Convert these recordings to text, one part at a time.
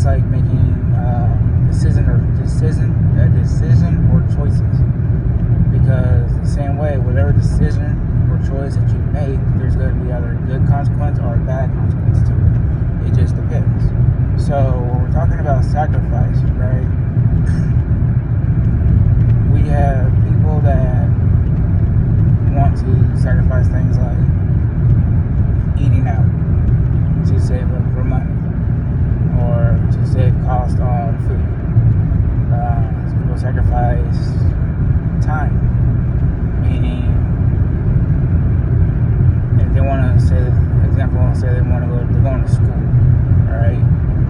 just like making decision or choices. Because the same way, whatever decision or choice that you make, there's going to be either a good consequence or a bad consequence to it. It just depends. So when we're talking about sacrifice, right? We have people that want to sacrifice things like eating out to save up for money or to save cost on food. Some people sacrifice time, meaning if they want to say, for example, say they're going to school, right?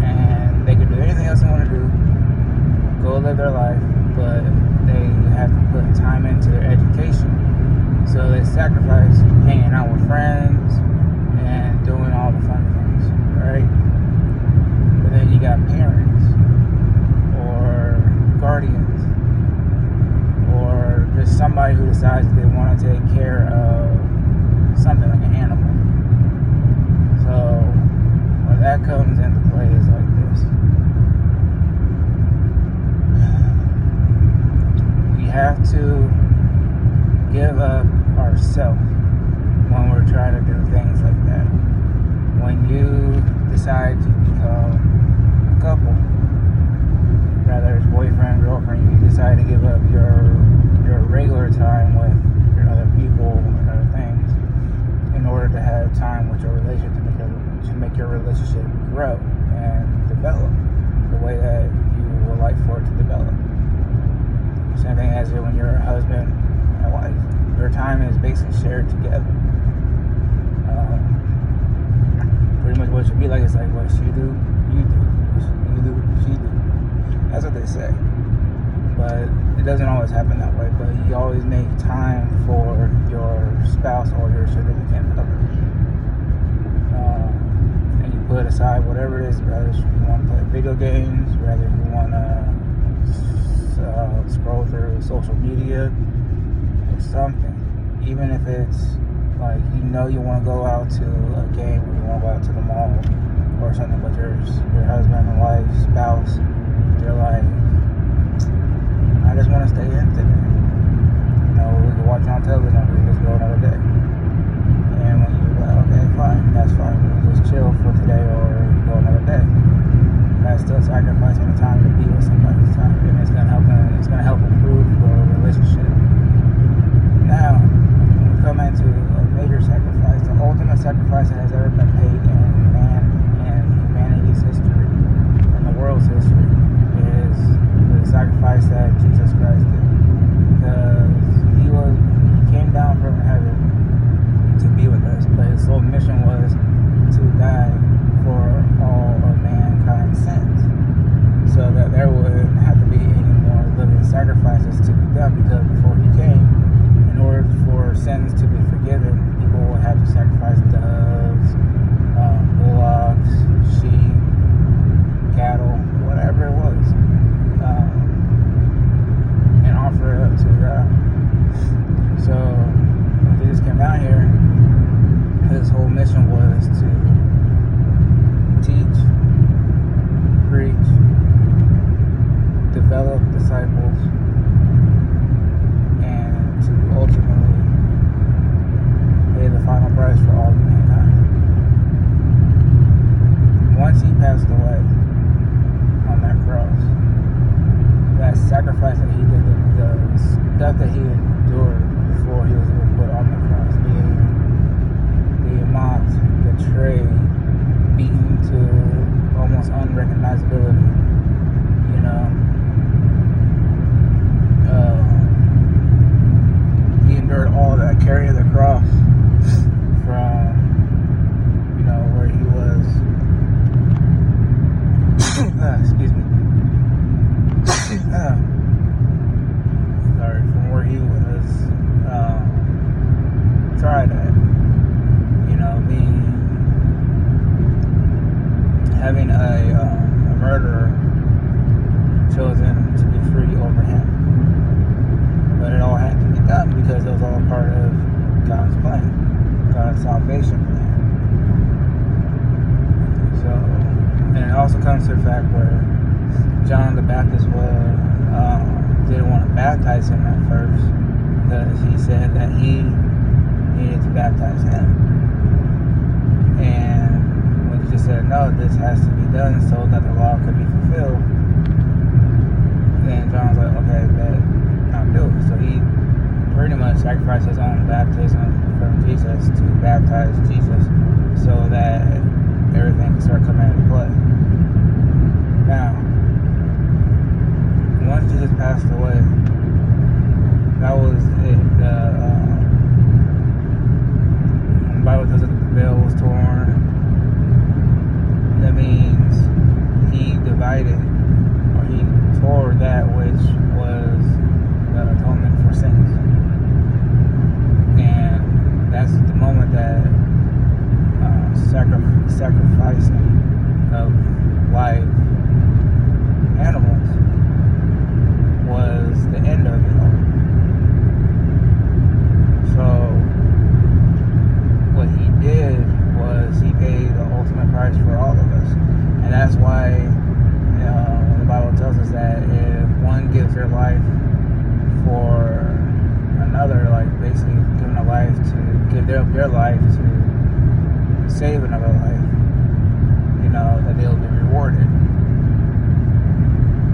And they could do anything else they want to do, go live their life, but they have to put time into their education. So they sacrifice hanging out with friends and doing all the fun things, right? But then you got parents or guardians or just somebody who decides they want to take care of something like an animal. So when that comes into play is like this. We have to give up ourselves when we're trying to do things like that. When you decide to become a couple, whether it's boyfriend, girlfriend, you decide to give up your regular time with your other people and other things in order to have time with your relationship to make your relationship grow and develop the way that you would like for it to develop. Same thing as when you're a husband and wife. Your time is basically shared together. Pretty much what it should be like is like what she do, you do. You do, she do. That's what they say. But it doesn't always happen that way. But you always make time for your spouse or your significant other. And you put aside whatever it is, whether you want to play video games, whether you want to scroll through social media or something. Even if it's like you want to go out to a game or you want to go out to the mall or something, but your husband and wife, spouse, they're like, I just want to stay in today. We can watch on television or we can just go another day. And when you're like, okay, fine, that's fine. We can just chill for today or go another day. That's still sacrificing the time to be with somebody's time, and it's gonna help improve your relationship. Now, when we come into a major sacrifice, the ultimate sacrifice that has ever been paid in humanity's history, in the world's history, is the sacrifice that Jesus Christ did. Because he came down from heaven to be with us, but his sole mission was to die for all of mankind's sins, so that there wouldn't have to be any more living sacrifices to be done. Because before he came, in order for sins to be forgiven, people would have to sacrifice doves, bullocks, sheep, cattle, whatever it was, and offer it up to God. So when Jesus came down here, his whole mission was to teach, preach, develop disciples, and to ultimately pay the final price for all of mankind. Once he passed away on that cross, that sacrifice that he did, the stuff that he endured before he was even put on the cross, being mocked, betrayed, beaten to almost unrecognizability, he endured all that, carrying the cross from, where he was, excuse me, sorry, from where he was tried at, having a murderer chosen to be free over him. But it all had to be done because it was all part of God's plan, God's salvation plan. So, and it also comes to the fact where John the Baptist didn't want to baptize him at first because he said that he needed to baptize him. And when Jesus said, no, this has to be done so that the law could be fulfilled, then John was like, okay, bet, I'll do it. So he pretty much sacrificed his own baptism from Jesus to baptize Jesus so that everything can start coming into play. Now, once Jesus passed away, that was it. The Bible tells us that the veil was torn. That means he divided, or he tore that which was the atonement for sins. And that's the moment that sacrificing of live animals was the end of it all. So what he did was he paid the ultimate price for all of us. And that's why the Bible tells us that if one gives their life for another, like basically giving a life to give their life to save another life, that they'll be rewarded.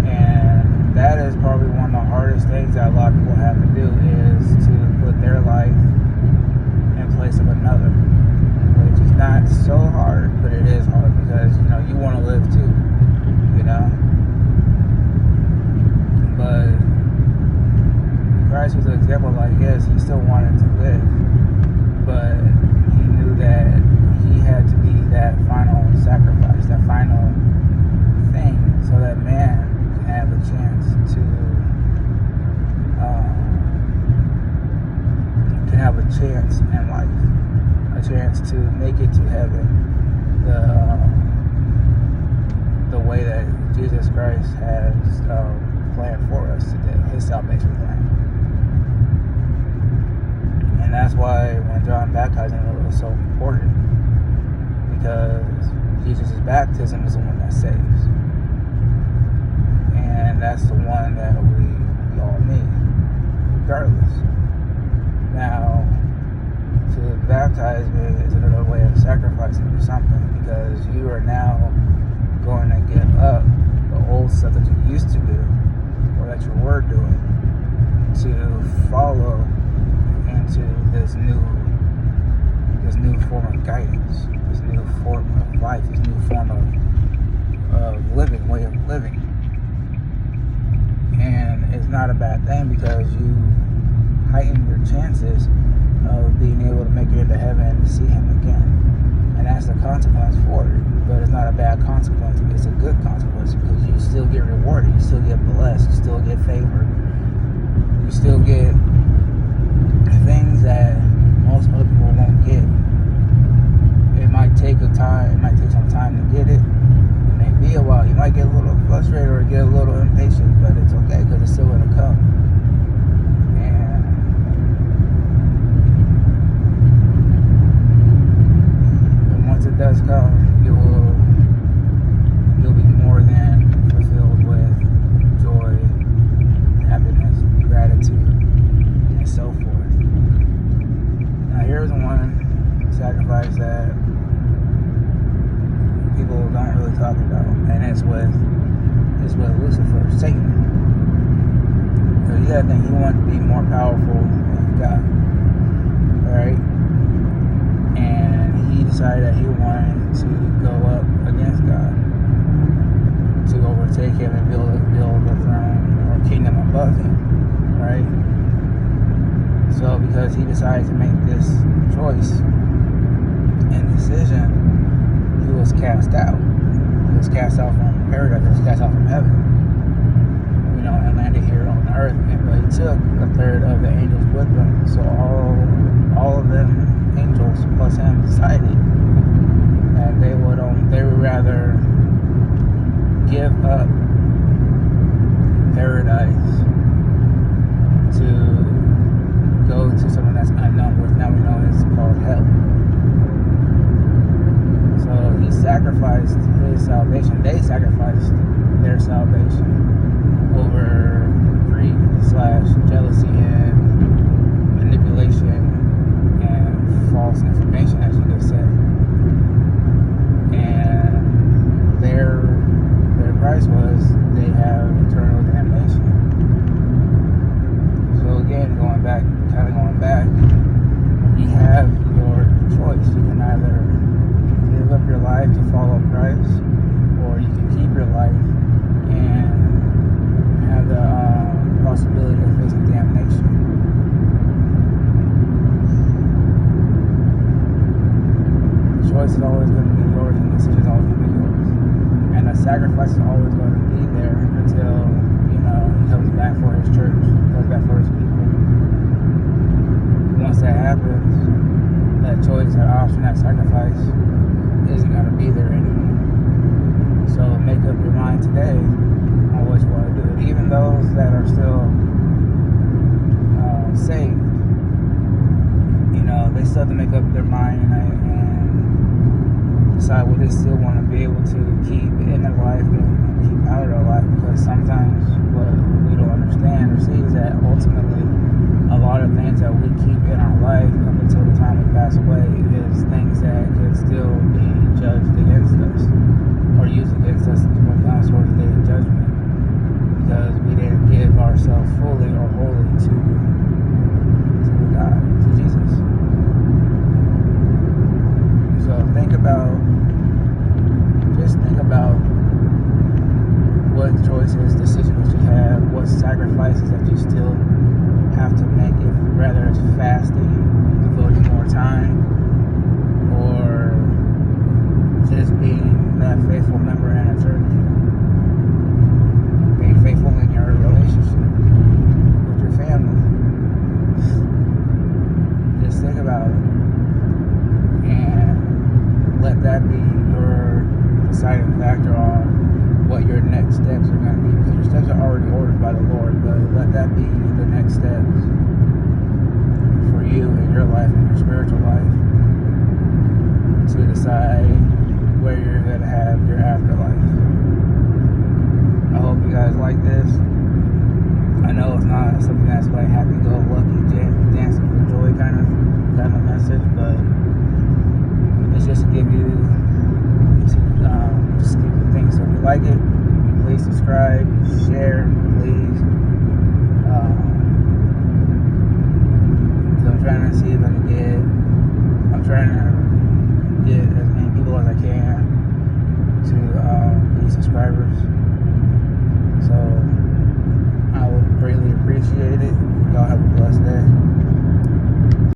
And that is probably one of the hardest things that a lot of people have to do, is to put their life in place of another, which is not so hard, but it is hard because you want to live too, but Christ was an example. Like, yes, he still wanted to live, but he knew that he had to be that final sacrifice, that final thing, so that man can have a chance to in life, a chance to make it to heaven, the way that Jesus Christ has planned for us today, his salvation plan. And that's why when John baptized him, it was so important, because Jesus' baptism is the one that saves, and that's the one that we all need, regardless. Now, to baptize me is another way of sacrificing for something, because you are now going to give up the old stuff that you used to do, or that you were doing, to follow into this new form of guidance, this new form of life, this new form of living, way of living. And it's not a bad thing, because you heighten your chances of being able to make it into heaven and to see him again. And that's the consequence for it. But it's not a bad consequence, it's a good consequence, because you still get rewarded, you still get blessed, you still get favored, you still get things that most other people won't get. It might take some time to get it. It may be a while. You might get a little frustrated or get a little impatient, but it's okay, because it's still going to come. And once it does come, you'll be more than fulfilled with joy, happiness, gratitude, and so forth. Now here's one sacrifice that people don't really talk about, and it's with Lucifer, Satan. So you gotta think, he wanted to be more powerful than God, right? And he decided that he wanted to go up against God, to overtake him and build a throne or kingdom above him, right? So because he decided to make this choice and decision, he was cast out. He was cast out from paradise. He was cast out from heaven, and landed here on earth. But he took a third of the angels with him. So all of them angels plus him decided that they would rather give up paradise to go to something that's unknown, which now we know is called hell. So he sacrificed sacrificed his salvation. They sacrificed their salvation over greed / jealousy and manipulation and false information, as you could say. And their price was they have eternal damnation. So again, going back, you have your choice. You can either give up your life to follow Christ, or you can keep your life and have the possibility of facing damnation. The choice is always going to be yours, and the decision is always going to be yours. And the sacrifice is always going to be there until, he comes back for his church, he comes back for his people. Once that happens, that choice, that option, that sacrifice isn't going to be there anymore. So make up your mind today on what you want to do. Even those that are still saved, they still have to make up their mind and decide what they still want to be able to keep in their life and keep out of their life. Because sometimes what we don't understand or see is that ultimately a lot of things that we keep in our life up until the time we pass away is things that could still be judged against us or used against us when it comes towards the day of judgment, because we didn't give ourselves fully or wholly to God, to Jesus. So think about what choices, decisions you have, what sacrifices that you still have to make, it, whether it's fasting, devoting more time, or just being that faithful member in a church, being faithful in your relationship with your family. Just think about it and let that be your deciding factor on what your next steps are going to be, because your steps are already ordered by the Lord, but let that be the next steps for you in your life, in your spiritual life, to decide where you're going to have your afterlife. I hope you guys like this. I know it's not something that's like happy-go-lucky, dancing for joy kind of message, but it's just to give you things. So if you like it, please subscribe, share, please.